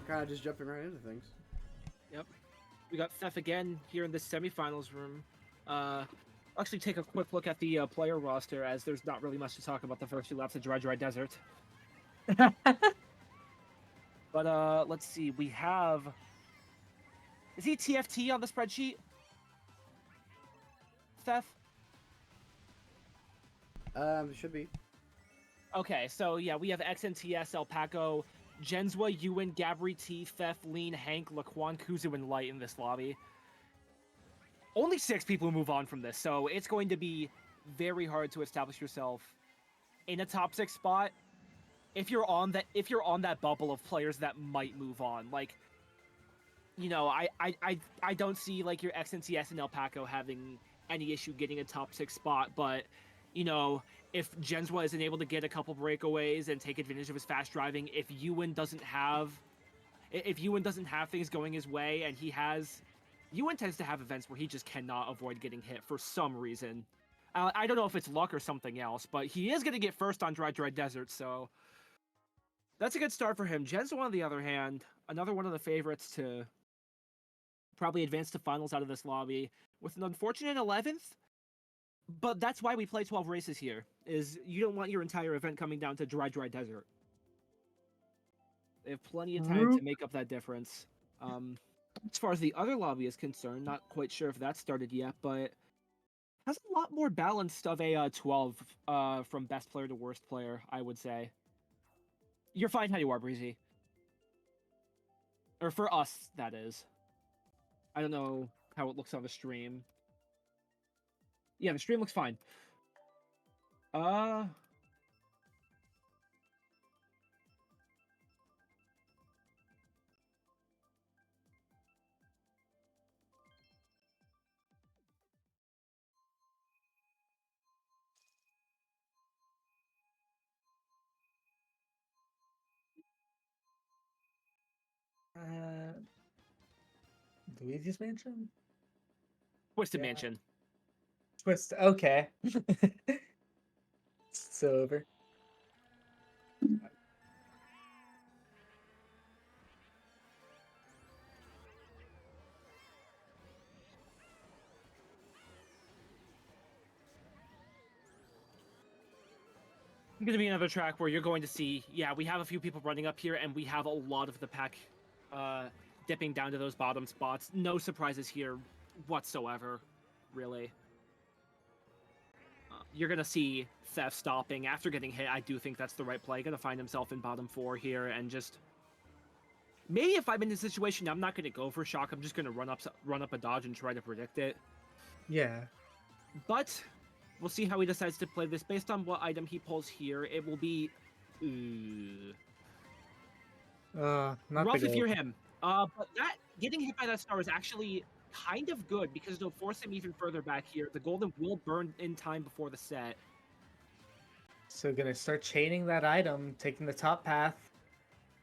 Kind of just jumping right into things. Yep. We got Thef again here in the semifinals room. Actually take a quick look at the player roster, as there's not really much to talk about the first 2 laps of Dry Desert. But let's see. We have. Is he TFT on the spreadsheet? Thef? Should be. Okay, so yeah, we have XNTS, El Paco, Jenswa, Ewan, Gabri T, Thef, Lean, Hank, Laquan, Kuzu, and Light in this lobby. Only 6 people move on from this, so it's going to be very hard to establish yourself in a top 6 spot if you're on that bubble of players that might move on. Like, you know, I don't see like your XNTS and El Paco having any issue getting a top 6 spot, but you know, if Jenswa isn't able to get a couple breakaways and take advantage of his fast driving, if Ewan doesn't have things going his way, and Ewan tends to have events where he just cannot avoid getting hit for some reason. I don't know if it's luck or something else, but he is going to get first on Dry Desert, so that's a good start for him. Jenswa, on the other hand, another one of the favorites to probably advance to finals out of this lobby, with an unfortunate 11th. But that's why we play 12 races here, is you don't want your entire event coming down to Dry Desert. They have plenty of time to make up that difference. As far as the other lobby is concerned, not quite sure if that started yet, but has a lot more balanced of a 12 from best player to worst player, I would say. You're fine how you are, Breezy. Or for us, that is. I don't know how it looks on the stream. Yeah, the stream looks fine. Luigi's Mansion? Twisted Mansion. Twist. Okay. It's over. Going to be another track where you're going to see, yeah, we have a few people running up here, and we have a lot of the pack dipping down to those bottom spots. No surprises here whatsoever, really. You're going to see Theft stopping after getting hit. I do think that's the right play. Going to find himself in bottom 4 here, and just... Maybe if I'm in this situation, I'm not going to go for shock. I'm just going to run up a dodge and try to predict it. Yeah. But we'll see how he decides to play this. Based on what item he pulls here, it will be... Not rough if you're him. But that getting hit by that star is actually kind of good, because it'll force him even further back here. The golden will burn in time before the set. So gonna start chaining that item, taking the top path,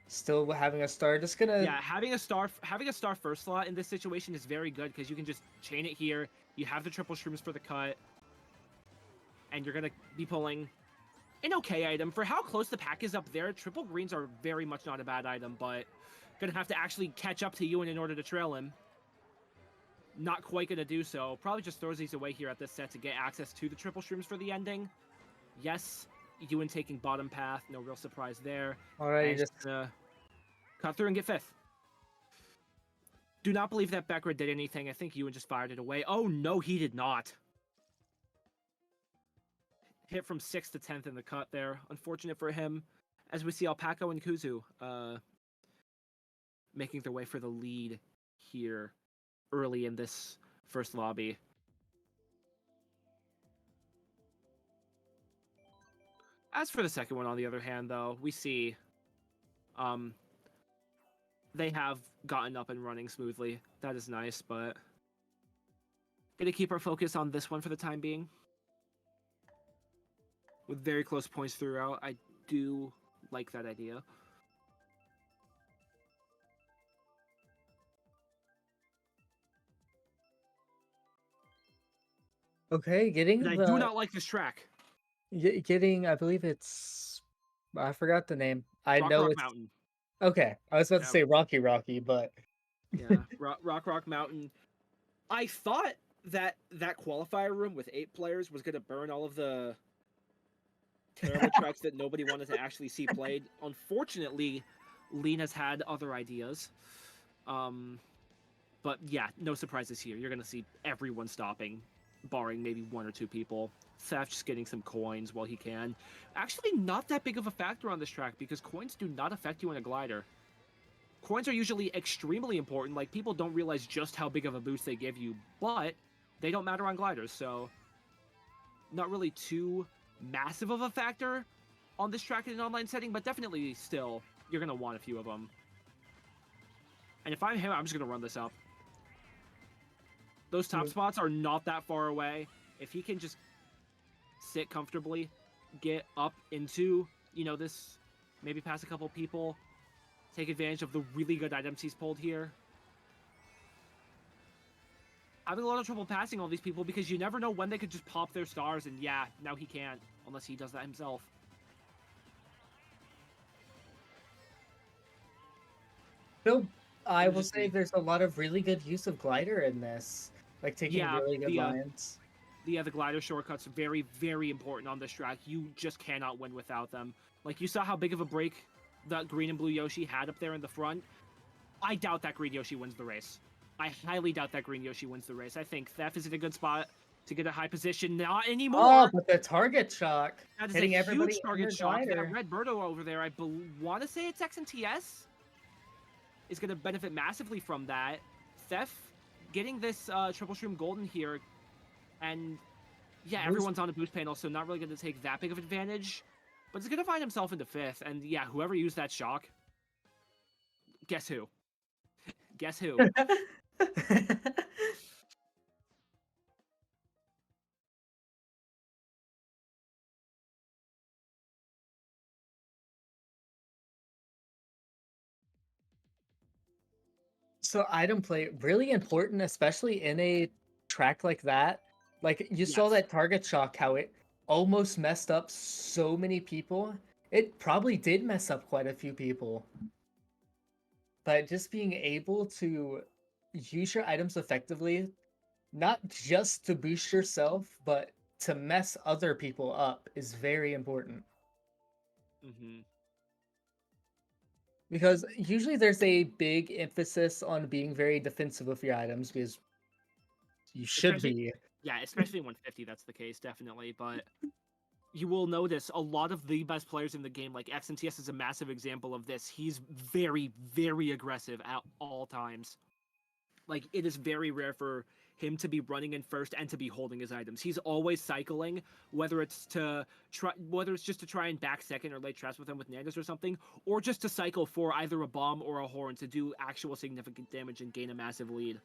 still having a star. Just gonna having a star first slot in this situation is very good, because you can just chain it here. You have the triple shrooms for the cut, and you're gonna be pulling an okay item for how close the pack is up there. Triple greens are very much not a bad item, but gonna have to actually catch up to Ewan in order to trail him. Not quite gonna do so. Probably just throws these away here at this set to get access to the triple shrooms for the ending. Yes, Ewan taking bottom path. No real surprise there. already just cut through and get 5th. Do not believe that backward did anything. I think Ewan just fired it away. Oh no, he did not. Hit from 6th to 10th in the cut there. Unfortunate for him. As we see Alpaco and Kuzu making their way for the lead here early in this first lobby. As for the second one, on the other hand, though, we see they have gotten up and running smoothly. That is nice, but gonna keep our focus on this one for the time being. With very close points throughout, I do like that idea. okay. Getting I do not like this track. Getting, I believe it's, I forgot the name. I know Rock it's Mountain. Okay, I was about to Yeah. say Rocky, but Yeah, Rock Mountain. I thought that that qualifier room with 8 players was gonna burn all of the terrible tracks that nobody wanted to actually see played. Unfortunately, Lean has had other ideas. Um, but yeah, no surprises here. You're gonna see everyone stopping, barring maybe 1 or 2 people. Theft just getting some coins while he can. Actually, not that big of a factor on this track because coins do not affect you in a glider. Coins are usually extremely important. Like, people don't realize just how big of a boost they give you, but they don't matter on gliders, so not really too massive of a factor on this track in an online setting, but definitely still, you're going to want a few of them. And if I'm him, I'm just going to run this up. Those top spots are not that far away. If he can just sit comfortably, get up into, this, maybe pass a couple people, take advantage of the really good items he's pulled here. Having a lot of trouble passing all these people because you never know when they could just pop their stars, and yeah, now he can't, unless he does that himself. no, I It'll will just say be... there's a lot of really good use of glider in this, like taking Yeah, really good lines. the glider shortcuts are very, very important on this track. You just cannot win without them. Like, you saw how big of a break that green and blue Yoshi had up there in the front. I doubt that green Yoshi wins the race. I highly doubt that green Yoshi wins the race. I think Theft is in a good spot to get a high position. Not anymore! Oh, but the target shock, That is a hitting everybody huge in target the shock. That glider. red Birdo over there, I want to say it's X and TS, is going to benefit massively from that. Theft getting this Triple Shroom Golden here, and yeah, everyone's on a boost panel, so not really going to take that big of advantage. But he's going to find himself into 5th, and yeah, whoever used that shock, guess who? Guess who? So item play, really important, especially in a track like that. Like you saw Yes. that target shock, how it almost messed up so many people. It probably did mess up quite a few people. But just being able to use your items effectively, not just to boost yourself, but to mess other people up is very important. Mm-hmm. Because usually there's a big emphasis on being very defensive with your items because you should Especially, be. yeah, especially in 150, that's the case, definitely. But you will notice a lot of the best players in the game, like XNTS is a massive example of this. He's very, very aggressive at all times. Like, it is very rare for him to be running in first and to be holding his items. He's always cycling, whether it's just to try and back second or late traps with him with Nandas or something, or just to cycle for either a bomb or a horn to do actual significant damage and gain a massive lead.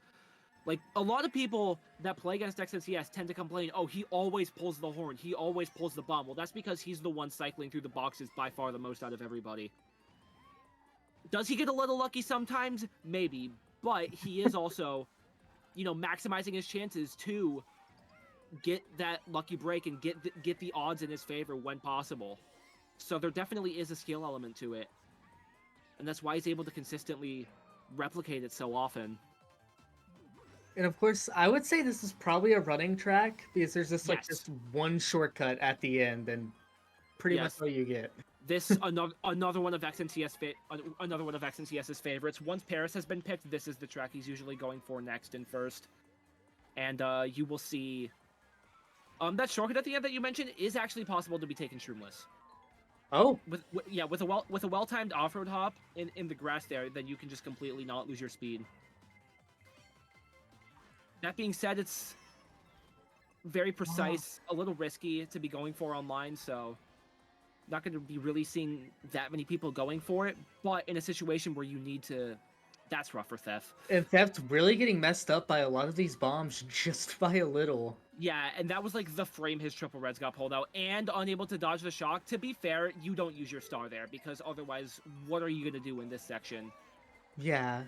Like, a lot of people that play against XNCS tend to complain, oh, he always pulls the horn, he always pulls the bomb. Well, that's because he's the one cycling through the boxes by far the most out of everybody. Does he get a little lucky sometimes? Maybe. But he is also, maximizing his chances to get that lucky break and get the odds in his favor when possible. So there definitely is a skill element to it. And that's why he's able to consistently replicate it so often. And of course, I would say this is probably a running track because there's just Yes. just one shortcut at the end and pretty much Yes. all you get. This another one of XNCS's favorites. Once Paris has been picked, this is the track he's usually going for next and first. And you will see that shortcut at the end that you mentioned is actually possible to be taken shroomless. Oh, With a well-timed off-road hop in the grass there, then you can just completely not lose your speed. That being said, it's very precise, a little risky to be going for online, so not going to be really seeing that many people going for it, but in a situation where you need to, that's rough for Theft. and Theft's really getting messed up by a lot of these bombs just by a little. Yeah, and that was like the frame his triple reds got pulled out, and unable to dodge the shock. To be fair, you don't use your star there, because otherwise, what are you going to do in this section? Yeah.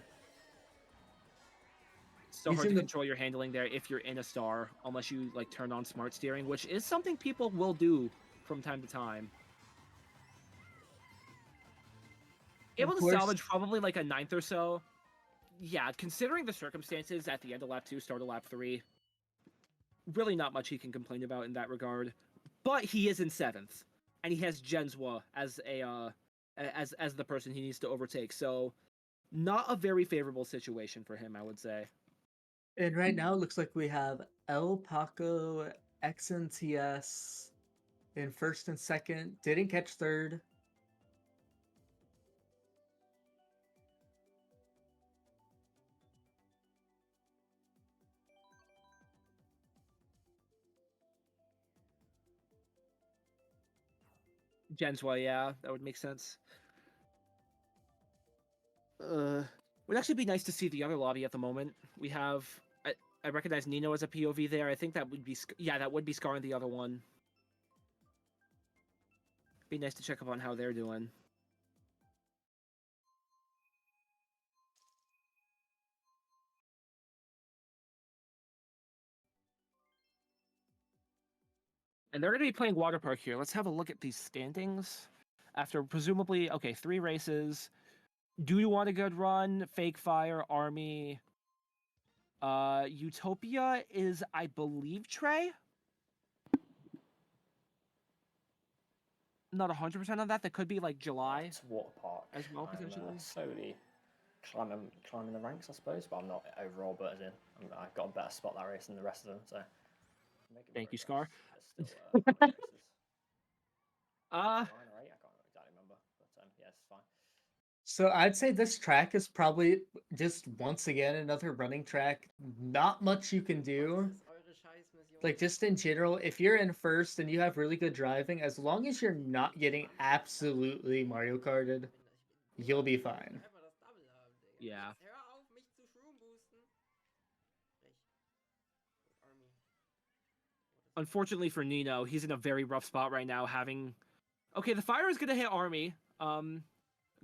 So hard to control your handling there if you're in a star, unless you like turn on smart steering, which is something people will do from time to time. able to course. salvage probably like a 9th or so. Yeah, considering the circumstances at the end of lap 2, start of lap 3, really not much he can complain about in that regard. But he is in 7th, and he has Jenswa as as the person he needs to overtake. So, not a very favorable situation for him, I would say. And right now, it looks like we have El Paco, XNTS in first and second. Didn't catch third. Jenswa, yeah, that would make sense. Would actually be nice to see the other lobby at the moment. We have, I recognize Nino as a POV there. I think that would be, yeah, that would be Scar in the other one. Be nice to check up on how they're doing. And they're going to be playing Water Park here. Let's have a look at these standings. After presumably, okay, 3 races. Do you want a good run? Fake Fire, Army. Utopia is, I believe, Trey? Not 100% on that. That could be like July. It's Water Park as well, I'm, potentially. slowly climbing the ranks, I suppose, but I'm not overall. But as in, I've got a better spot that race than the rest of them. So Thank you, Scar. There's still, races. 9 or 8, I can't exactly remember, but yeah, it's fine. So I'd say this track is probably just once again another running track. Not much you can do. Like just in general, if you're in first and you have really good driving, as long as you're not getting absolutely Mario Karted, you'll be fine. Yeah. Unfortunately for Nino, he's in a very rough spot right now, having... Okay, the fire is going to hit Army.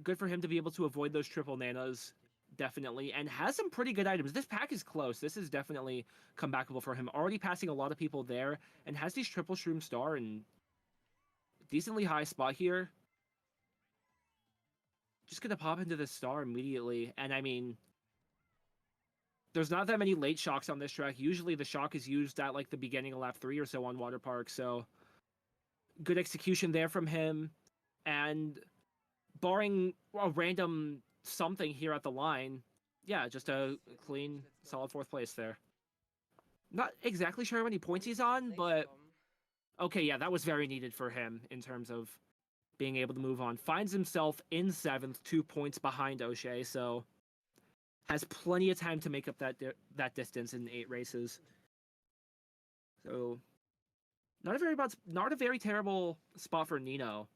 Good for him to be able to avoid those triple nanas, definitely, and has some pretty good items. This pack is close. This is definitely comebackable for him. Already passing a lot of people there, and has these triple shroom star and decently high spot here. Just going to pop into the star immediately, and I mean... There's not that many late shocks on this track. Usually the shock is used at like the beginning of lap 3 or so on Water Park, so good execution there from him. And barring a random something here at the line, yeah, just a clean, solid 4th place there. Not exactly sure how many points he's on, but okay, yeah, that was very needed for him in terms of being able to move on. Finds himself in 7th, 2 points behind O'Shea, so... has plenty of time to make up that distance in 8 races. So, not a very terrible spot for Nino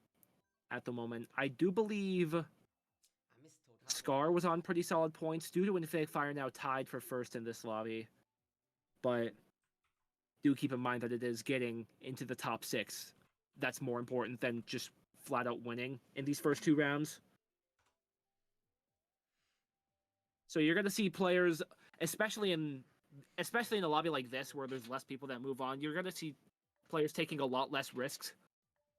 at the moment. I do believe Scar was on pretty solid points. Dudu and Fake Fire now tied for first in this lobby. But do keep in mind that it is getting into the top 6. That's more important than just flat out winning in these first 2 rounds. So you're going to see players, especially in a lobby like this where there's less people that move on, you're going to see players taking a lot less risks.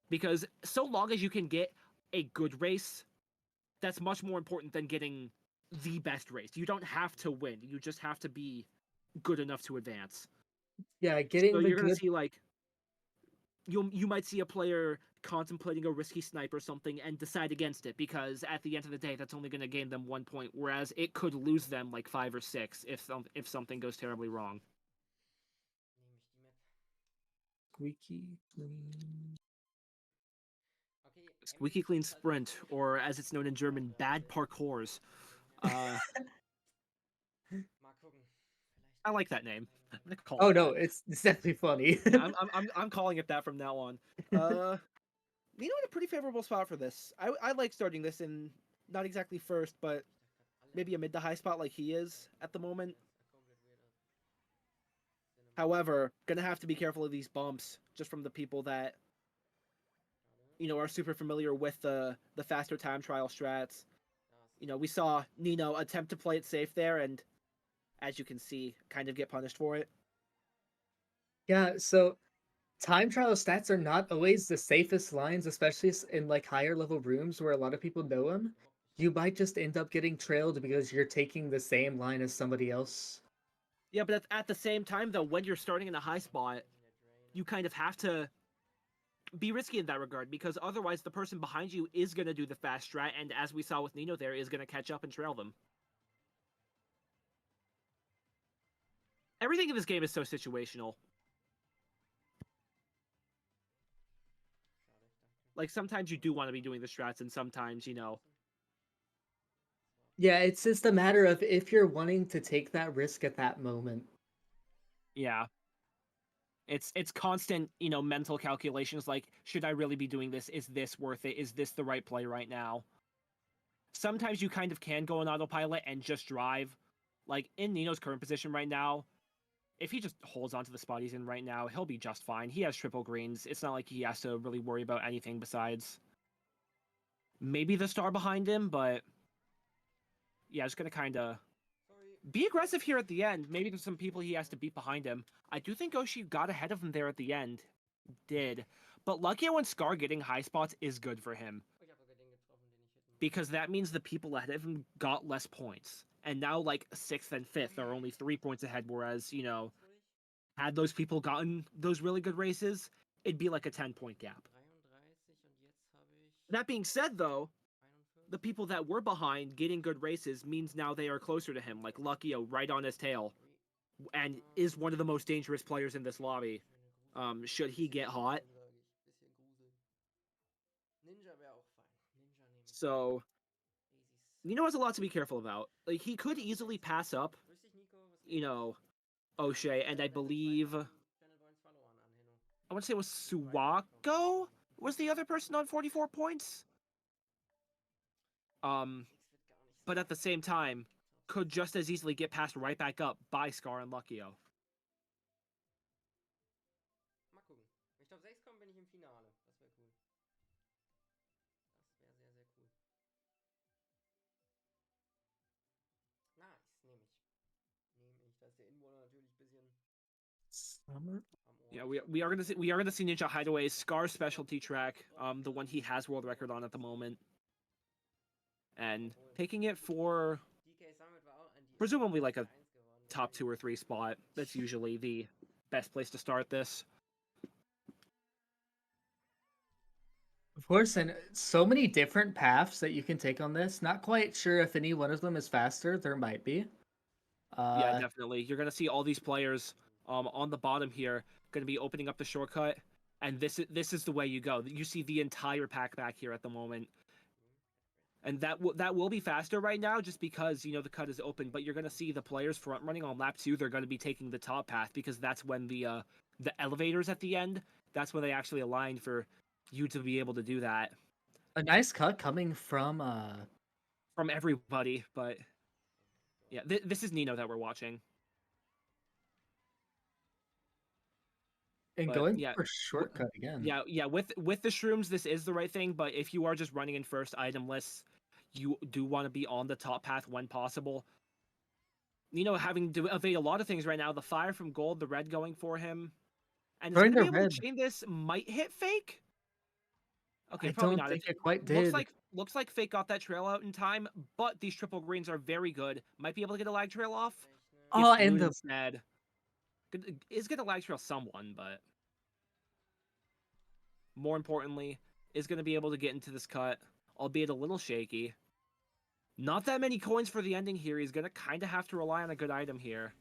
Because so long as you can get a good race, that's much more important than getting the best race. You don't have to win. You just have to be good enough to advance. Yeah, getting so the you're going to good... see like you might see a player contemplating a risky snipe or something and decide against it because at the end of the day that's only going to gain them 1 point, whereas it could lose them like 5 or 6 if something goes terribly wrong. Squeaky clean sprint, or as it's known in German, bad parkours. I like that name. Oh no, it's definitely funny. Yeah, I'm calling it that from now on. Nino in a pretty favorable spot for this. I like starting this in not exactly first, but maybe a mid to high spot like he is at the moment. However, gonna have to be careful of these bumps just from the people that are super familiar with the faster time trial strats. We saw Nino attempt to play it safe there, and as you can see, kind of get punished for it. Yeah, so time trial stats are not always the safest lines, especially in like higher level rooms where a lot of people know them. you might just end up getting trailed because you're taking the same line as somebody else. Yeah, but at the same time, though, when you're starting in a high spot, you kind of have to be risky in that regard, because otherwise the person behind you is going to do the fast strat, and as we saw with Nino there, is going to catch up and trail them. Everything in this game is so situational. Like, sometimes you do want to be doing the strats, and sometimes, you know... Yeah, it's just a matter of if you're wanting to take that risk at that moment. Yeah. It's constant, you know, mental calculations like, should I really be doing this? Is this worth it? Is this the right play right now? Sometimes you kind of can go on autopilot and just drive. Like, in Nino's current position right now, if he just holds on to the spot he's in right now, he'll be just fine. He has triple greens. It's not like he has to really worry about anything besides maybe the star behind him, but yeah, just gonna kind of be aggressive here at the end. Maybe there's some people he has to beat behind him. I do think Oshi got ahead of him there at the end. Did. But lucky when Scar getting high spots is good for him. Because that means the people ahead of him got less points. And now, like, 6th and 5th are only 3 points ahead, whereas, you know, had those people gotten those really good races, it'd be like a 10-point gap. That being said, though, the people that were behind getting good races means now they are closer to him, like Luckyo right on his tail, and is one of the most dangerous players in this lobby. Should he get hot. So, Nino has a lot to be careful about. Like, he could easily pass up, you know, O'Shea, and I believe, I want to say it was Suwako was the other person on 44 points. But at the same time, could just as easily get passed right back up by Scar and Luckyo. Summer? Yeah, we are gonna see Ninja Hideaway's Scar specialty track, the one he has world record on at the moment, and taking it for presumably like a top 2 or 3 spot. That's usually the best place to start this. Of course, and so many different paths that you can take on this. Not quite sure if any one of them is faster. There might be. Yeah, definitely. You're gonna see all these players on the bottom here gonna be opening up the shortcut, and this is the way you go. You see the entire pack back here at the moment, and that will be faster right now just because, you know, the cut is open. But you're gonna see the players front running on lap 2. They're gonna be taking the top path because that's when the elevators at the end. That's when they actually align for you to be able to do that. A nice cut coming from Everybody, but yeah, this is Nino that we're watching. and But going yeah, for shortcut again. yeah. With the shrooms, this is the right thing. But if you are just running in first item lists, you do want to be on the top path when possible. Nino having to evade a lot of things right now. The fire from gold, the red going for him, and he's Throwing gonna be the able red. to chain this. Might hit fake. Okay, I probably don't not. think it quite Looks did. looks like fake got that trail out in time, but these triple greens are very good. Might be able to get a lag trail off. Gets Oh, and glued the instead. Is gonna lag trail someone, but more importantly, is gonna be able to get into this cut, albeit a little shaky. Not that many coins for the ending here. He's gonna kind of have to rely on a good item here.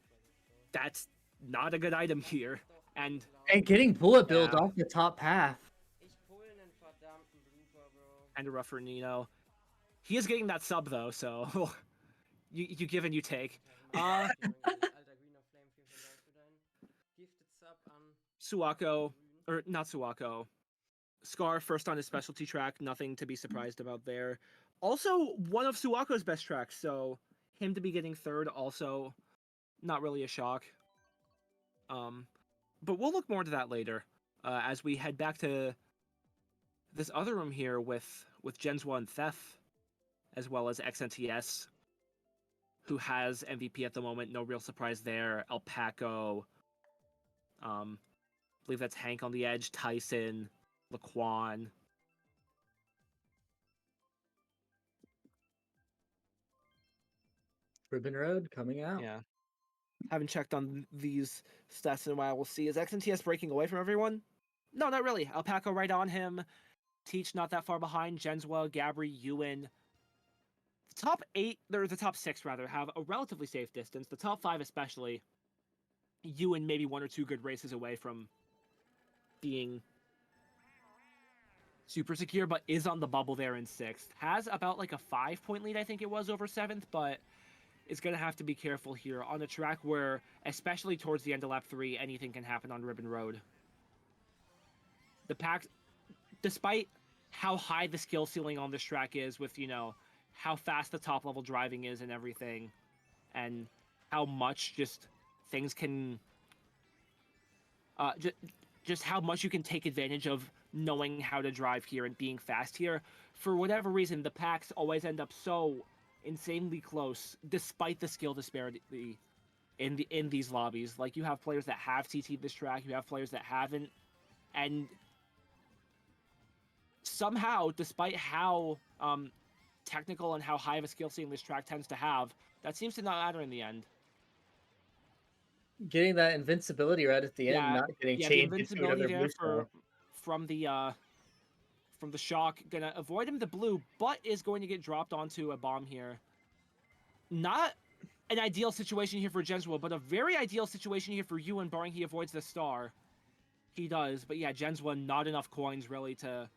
That's not a good item here, and getting bullet build yeah, off the top path. kind of rough for Nino. He is getting that sub though, so you give and you take. Suwako, or not Suwako. Scar first on his specialty track, nothing to be surprised about there. Also, one of Suwako's best tracks, so him to be getting third, also not really a shock. But we'll look more into that later, as we head back to this other room here with Genswa and Thef, as well as XNTS, who has MVP at the moment. No real surprise there. Alpaco, I believe that's Hank on the edge, Tyson, Laquan. Ribbon Road coming out. Yeah. Haven't checked on these stats in a while. We'll see. Is XNTS breaking away from everyone? No, not really. Alpaca right on him. Teach not that far behind. Jenswa, Gabri, Ewan. The top 8, or the top 6 rather, have a relatively safe distance. The top 5 especially. Ewan maybe 1 or 2 good races away from being super secure, but is on the bubble there in 6th. Has about like a 5-point lead, I think it was, over 7th, but is going to have to be careful here on a track where, especially towards the end of lap 3, anything can happen on Ribbon Road. The pack, despite how high the skill ceiling on this track is with, you know, how fast the top level driving is and everything, and how much just things can, just how much you can take advantage of knowing how to drive here and being fast here. For whatever reason, the packs always end up so insanely close, despite the skill disparity in these lobbies. Like, you have players that have CT'd this track, you have players that haven't, and somehow, despite how technical and how high of a skill ceiling this track tends to have, that seems to not matter in the end. Getting that invincibility right at the end, not getting the changed into invincibility another there blue from the shock, gonna avoid him the blue, but is going to get dropped onto a bomb here. Not an ideal situation here for Jenswa, but a very ideal situation here for Ewan, barring he avoids the star. He does, but yeah, Jenswa, not enough coins really to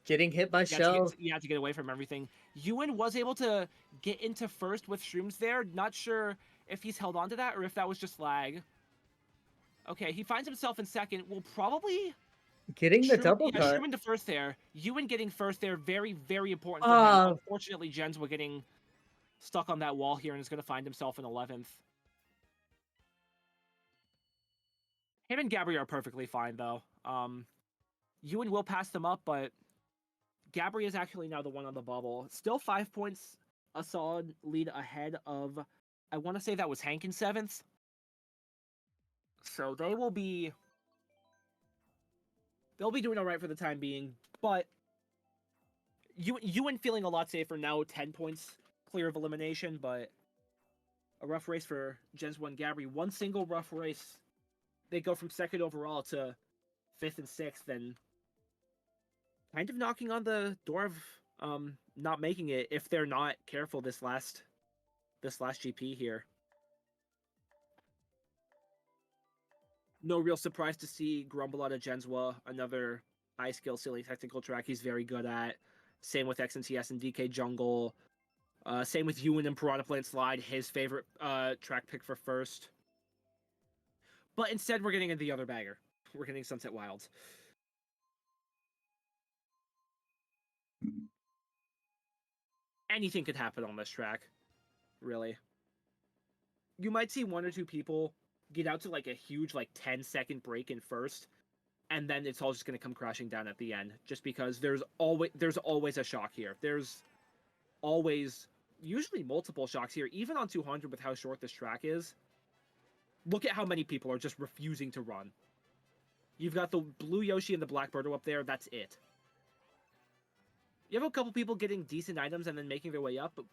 getting hit by shells. You have to get away from everything. Ewan was able to get into first with shrooms there. Not sure if he's held on to that or if that was just lag. Okay, he finds himself in second. Will probably Getting the double cut. Shroom into first there. Ewan getting first there. Very, very important for him. Unfortunately, Jenswa getting stuck on that wall here and is going to find himself in 11th. Him and Gabri are perfectly fine, though. Ewan will pass them up, but Gabri is actually now the one on the bubble. Still 5 points, a solid lead ahead of, I want to say that was Hank in 7th. So they'll be doing all right for the time being, but Ewan feeling a lot safer now, 10 points clear of elimination, but a rough race for Jenswa and Gabri. One single rough race. They go from 2nd overall to 5th and 6th, and kind of knocking on the door of not making it if they're not careful this last GP here. No real surprise to see Grumble out of Jenswa, another high skill silly technical track he's very good at. Same with XNTS and DK Jungle. Same with Ewan and Piranha Plant Slide, his favorite track pick for first. But instead we're getting the other bagger. We're getting Sunset Wilds. Anything could happen on this track, really. You might see 1 or 2 people get out to like a huge 10-second break in first, and then it's all just going to come crashing down at the end, just because there's always a shock here. There's always usually multiple shocks here, even on 200 with how short this track is. Look at how many people are just refusing to run. You've got the blue Yoshi and the black Birdo up there. That's it. You have a couple people getting decent items and then making their way up, but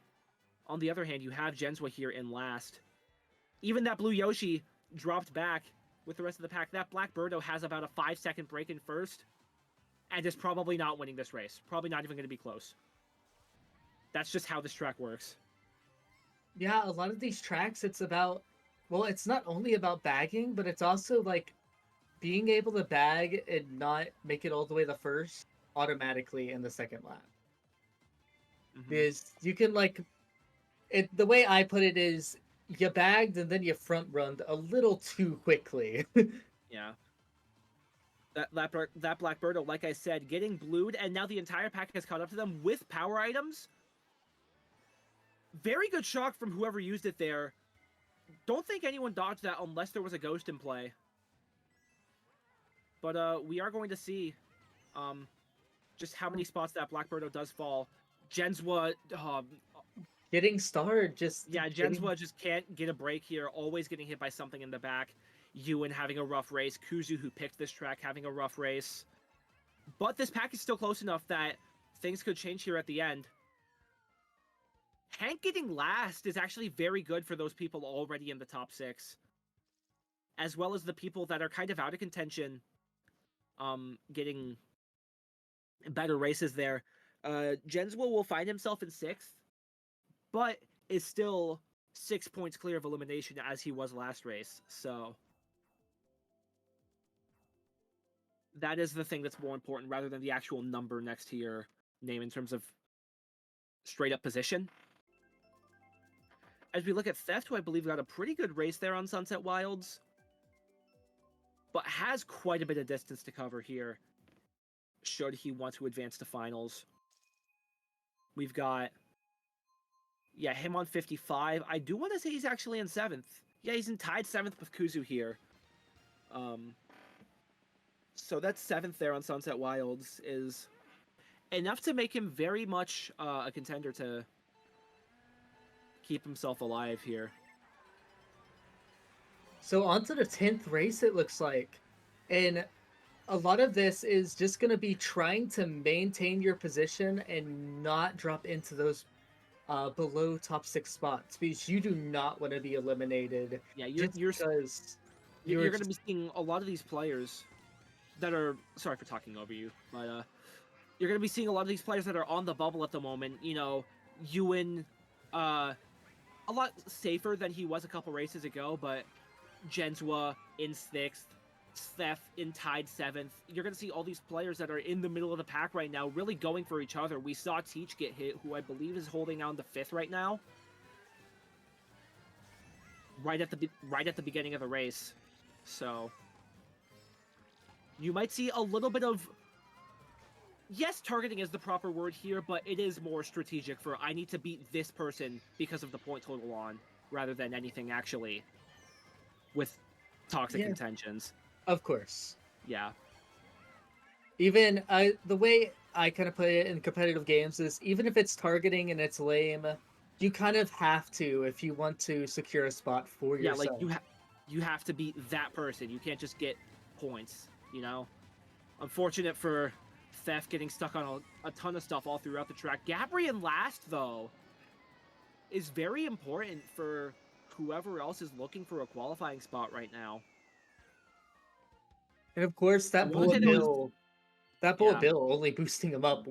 on the other hand, you have Jenswa here in last. Even that blue Yoshi dropped back with the rest of the pack. That black Birdo has about a 5-second break in first, and is probably not winning this race. Probably not even going to be close. That's just how this track works. Yeah, a lot of these tracks, it's about, well, it's not only about bagging, but it's also like being able to bag and not make it all the way to first automatically in the second lap. Because you can the way I put it is you bagged and then you front runned a little too quickly. Yeah. That black Birdo, like I said, getting blued, and now the entire pack has caught up to them with power items. Very good shock from whoever used it there. Don't think anyone dodged that unless there was a ghost in play. But we are going to see just how many spots that black Birdo does fall. Jenswa getting starred, Jenswa just can't get a break here, always getting hit by something in the back. Ewan having a rough race, Kuzu, who picked this track, having a rough race. But this pack is still close enough that things could change here at the end. Hank getting last is actually very good for those people already in the top 6. As well as the people that are kind of out of contention, getting better races there. Jenswo will find himself in 6th, but is still 6 points clear of elimination as he was last race. So that is the thing that's more important rather than the actual number next to your name in terms of straight up position. As we look at Theft, who I believe got a pretty good race there on Sunset Wilds, but has quite a bit of distance to cover here should he want to advance to finals. We've got, yeah, him on 55. I do want to say he's actually in 7th. Yeah, he's in tied 7th with Kuzu here. So that's 7th there on Sunset Wilds is enough to make him very much a contender to keep himself alive here. So on to the 10th race, it looks like. And a lot of this is just going to be trying to maintain your position and not drop into those below top 6 spots, because you do not want to be eliminated. Yeah, you're going to be seeing a lot of these players that are, sorry for talking over you, but you're going to be seeing a lot of these players that are on the bubble at the moment. You know, Ewan, a lot safer than he was a couple races ago, but Jenswa in 6th, Steph in tied 7th. You're going to see all these players that are in the middle of the pack right now really going for each other. We saw Teach get hit, who I believe is holding on to 5th right now. Right at the beginning of the race. So you might see a little bit of, yes, targeting is the proper word here, but it is more strategic for I need to beat this person because of the point total on, rather than anything actually with toxic intentions. Of course. Yeah. Even the way I kind of play it in competitive games is, even if it's targeting and it's lame, you kind of have to if you want to secure a spot for yourself. Yeah, like you have to beat that person. You can't just get points, you know? Unfortunate for Theft getting stuck on a ton of stuff all throughout the track. Gabri in last, though, is very important for whoever else is looking for a qualifying spot right now. And of course, that bullet bill only boosting him up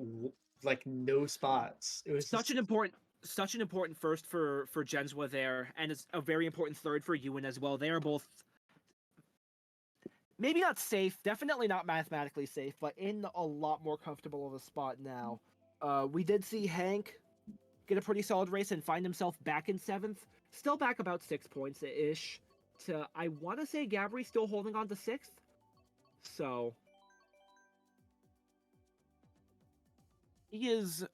like no spots. It was such an important first for Jenswa there, and it's a very important third for Ewan as well. They are both maybe not safe, definitely not mathematically safe, but in a lot more comfortable of a spot now. We did see Hank get a pretty solid race and find himself back in 7th, still back about 6 points-ish to, I want to say, Gabri still holding on to 6th. So he is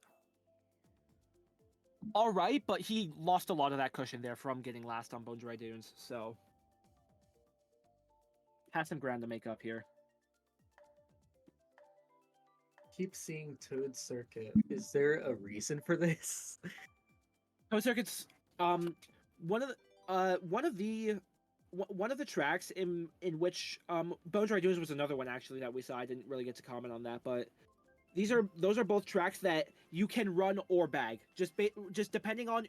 all right, but he lost a lot of that cushion there from getting last on Bone Dry Dunes. So has some ground to make up here. Keep seeing Toad Circuit. Is there a reason for this? Toad Circuit's one of the tracks in which Bone Dry Dunes was another one actually that we saw. I didn't really get to comment on that, but those are both tracks that you can run or bag. Just depending on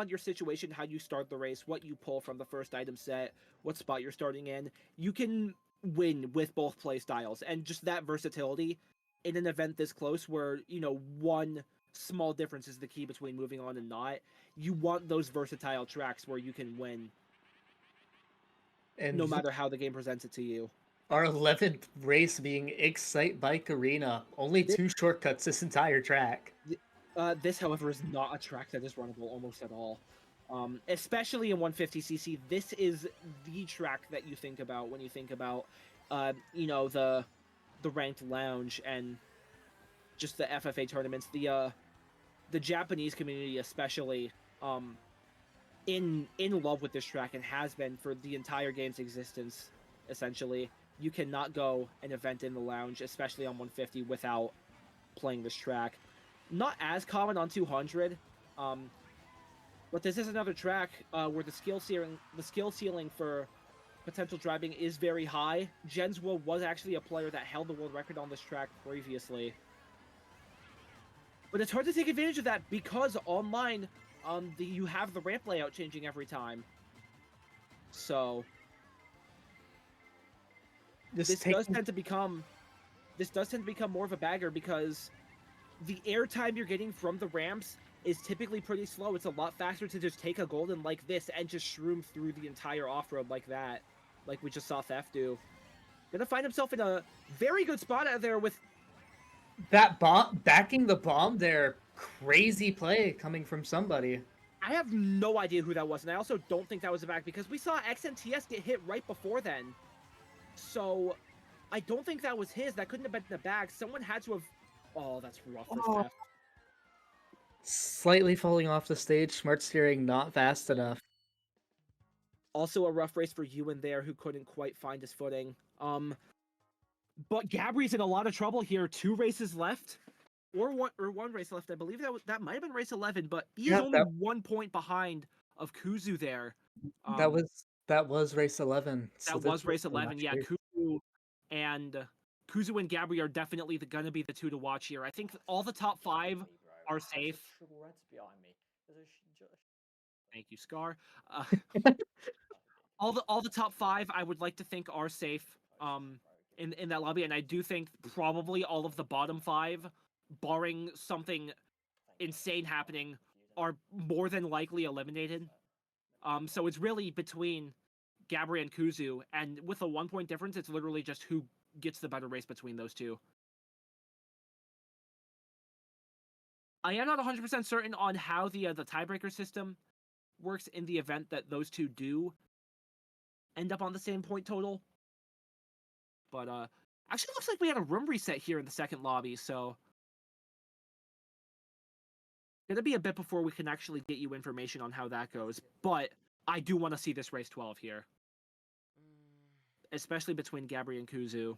your situation, how you start the race, what you pull from the first item set, what spot you're starting in, you can win with both play styles. And just that versatility in an event this close, where one small difference is the key between moving on and not. You want those versatile tracks where you can win, and no matter how the game presents it to you. Our 11th race being Excite Bike Arena. Only 2 shortcuts this entire track. This, however, is not a track that is runnable almost at all. Especially in 150cc, this is the track that you think about when you think about, the ranked lounge and just the FFA tournaments. The Japanese community, especially, in love with this track and has been for the entire game's existence. Essentially, you cannot go an event in the lounge, especially on 150, without playing this track. Not as common on 200, but this is another track where the skill ceiling for potential driving is very high. Jenswa was actually a player that held the world record on this track previously. But it's hard to take advantage of that because online, you have the ramp layout changing every time. So this does tend to become more of a bagger because the airtime you're getting from the ramps is typically pretty slow. It's a lot faster to just take a golden like this and just shroom through the entire off-road like that, like we just saw Theft do. Gonna find himself in a very good spot out there with that bomb, backing the bomb there. Crazy play coming from somebody. I have no idea who that was, and I also don't think that was a back because we saw XNTS get hit right before then. So I don't think that was his. That couldn't have been the bag. Someone had to have. Oh, that's rough for Theft. Slightly falling off the stage. Smart steering not fast enough. Also a rough race for Ewan there, who couldn't quite find his footing. But Gabri's in a lot of trouble here. 2 races left, or one race left. I believe that might have been race 11, but he is only 1 point behind of Kuzu there. That was race 11. That was race 11. Yeah, Kuzu and Gabri are definitely going to be the 2 to watch here. I think all the top 5 are safe. Thank you, Scar. All the top 5 I would like to think are safe in that lobby, and I do think probably all of the bottom 5, barring something insane happening, are more than likely eliminated. So it's really between Gabri and Kuzu, and with a 1 point difference, it's literally just who gets the better race between those 2. I am not 100% certain on how the tiebreaker system works in the event that those 2 do end up on the same point total. But actually looks like we had a room reset here in the second lobby, so it'll be a bit before we can actually get you information on how that goes. But I do want to see this race 12 here, especially between Gabri and Kuzu.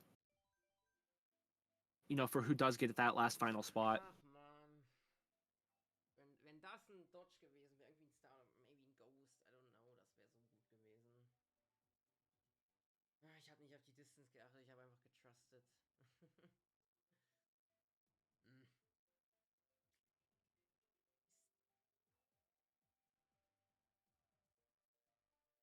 You know, for who does get that last final spot. Ach man. Wenn das ein Dodge gewesen wäre, irgendwie ein Star, maybe ein Ghost, I don't know, das wäre so gut gewesen. Ich habe nicht auf die Distance geachtet, ich habe einfach getrustet.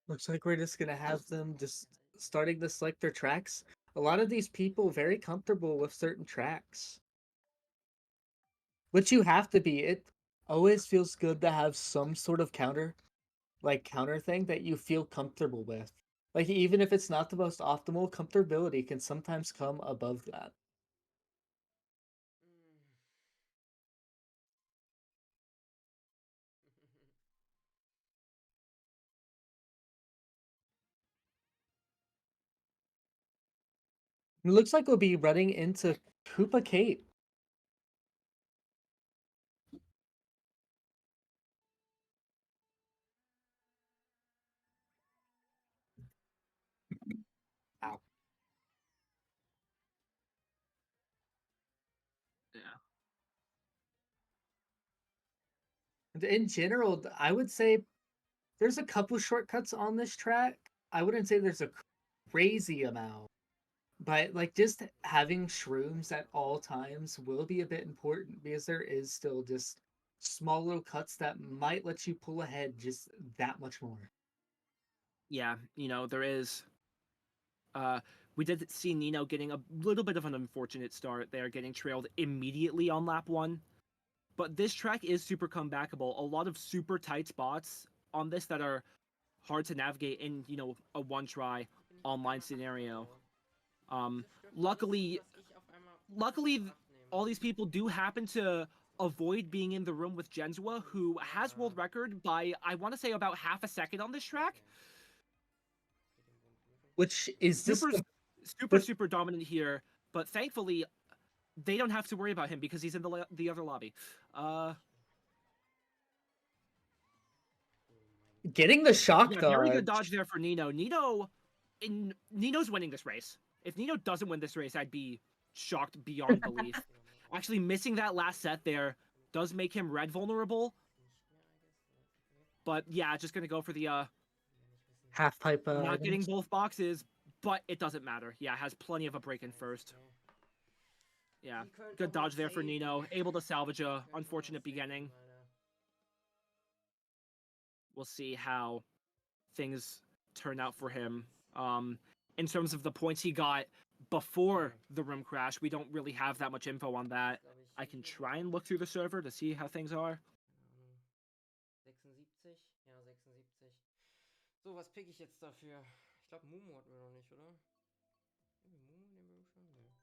Looks like we're just gonna have them just starting to select their tracks. A lot of these people very comfortable with certain tracks. Which you have to be. It always feels good to have some sort of counter thing that you feel comfortable with. Like even if it's not the most optimal, comfortability can sometimes come above that. It looks like we'll be running into Koopa Kate. Ow. Yeah. In general, I would say there's a couple shortcuts on this track. I wouldn't say there's a crazy amount. But like just having shrooms at all times will be a bit important because there is still just small little cuts that might let you pull ahead just that much more. Yeah, you know, there is. We did see Nino getting a little bit of an unfortunate start there, getting trailed immediately on lap 1. But this track is super comebackable. A lot of super tight spots on this that are hard to navigate in, you know, a one-try online scenario. Luckily, all these people do happen to avoid being in the room with Jensua, who has world record by, I want to say, about half a second on this track. Which is super dominant here, but thankfully they don't have to worry about him because he's in the other lobby. Getting the shock dodge. Very good dodge there for Nino. Nino's winning this race. If Nino doesn't win this race, I'd be shocked beyond belief. Actually, missing that last set there does make him red vulnerable. But yeah, just gonna go for the half pipe. Not getting both boxes, but it doesn't matter. Yeah, has plenty of a break in first. Yeah, good dodge there for Nino. Able to salvage a unfortunate beginning. We'll see how things turn out for him. In terms of the points he got before the room crash, we don't really have that much info on that. I can try and look through the server to see how things are. 76? Ja, 76. So, was pick ich jetzt dafür? Ich glaube, Mumu hatten wir noch nicht, oder? Mumu nehmen wir schon? Nee.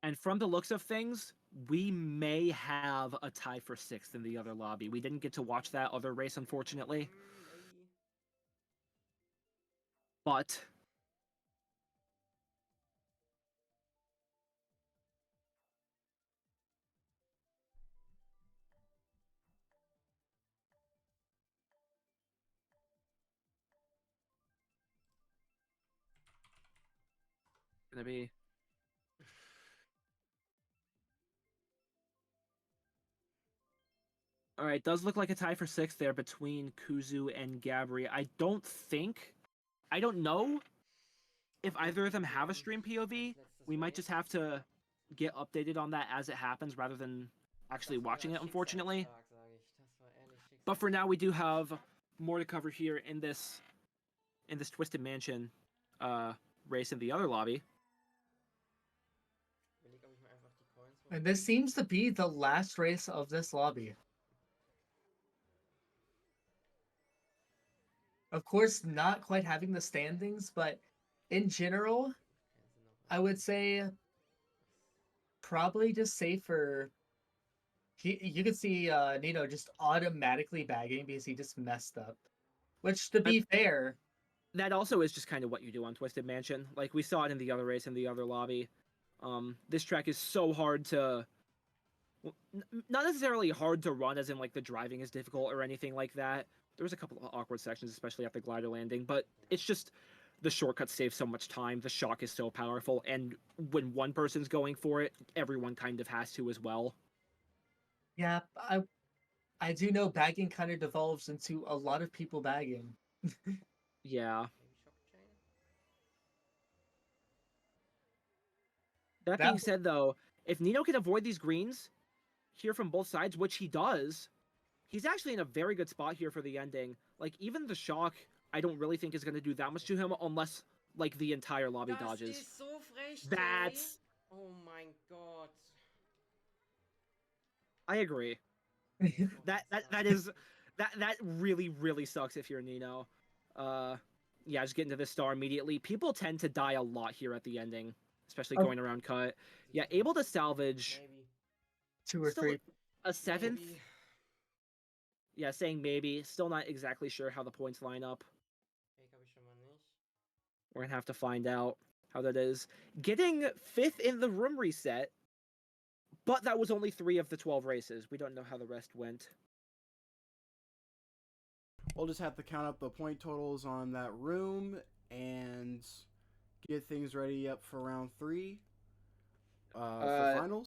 And from the looks of things, we may have a tie for 6th in the other lobby. We didn't get to watch that other race, unfortunately. Maybe. But gonna be all right. Does look like a tie for 6th there between Kuzu and Gabri. I don't know if either of them have a stream POV. We might just have to get updated on that as it happens rather than actually watching it, unfortunately. But for now, we do have more to cover here in this Twisted Mansion race in the other lobby. And this seems to be the last race of this lobby. Of course, not quite having the standings, but in general, I would say probably just safer. You could see Nino just automatically bagging because he just messed up. Which, to be fair, that also is just kind of what you do on Twisted Mansion. Like we saw it in the other race in the other lobby. This track is so hard to, not necessarily hard to run, as in like the driving is difficult or anything like that. There was a couple of awkward sections, especially at the glider landing, but it's just the shortcuts save so much time. The shock is so powerful, and when one person's going for it, everyone kind of has to as well. Yeah, I do know bagging kind of devolves into a lot of people bagging. Yeah. That being said, though, if Nino can avoid these greens here from both sides, which he does, he's actually in a very good spot here for the ending. Like, even the shock, I don't really think is going to do that much to him unless, like, the entire lobby dodges. Ist so frech, That's... Oh mein Gott. I agree. That really, really sucks if you're Nino. Yeah, just get into this star immediately. People tend to die a lot here at the ending, especially going around cut. Yeah, able to salvage Maybe. 2 or 3. A 7th. Maybe. Yeah, saying maybe. Still not exactly sure how the points line up. We're gonna have to find out how that is. Getting 5th in the room reset, but that was only 3 of the 12 races. We don't know how the rest went. We'll just have to count up the point totals on that room and get things ready up for round 3 for finals.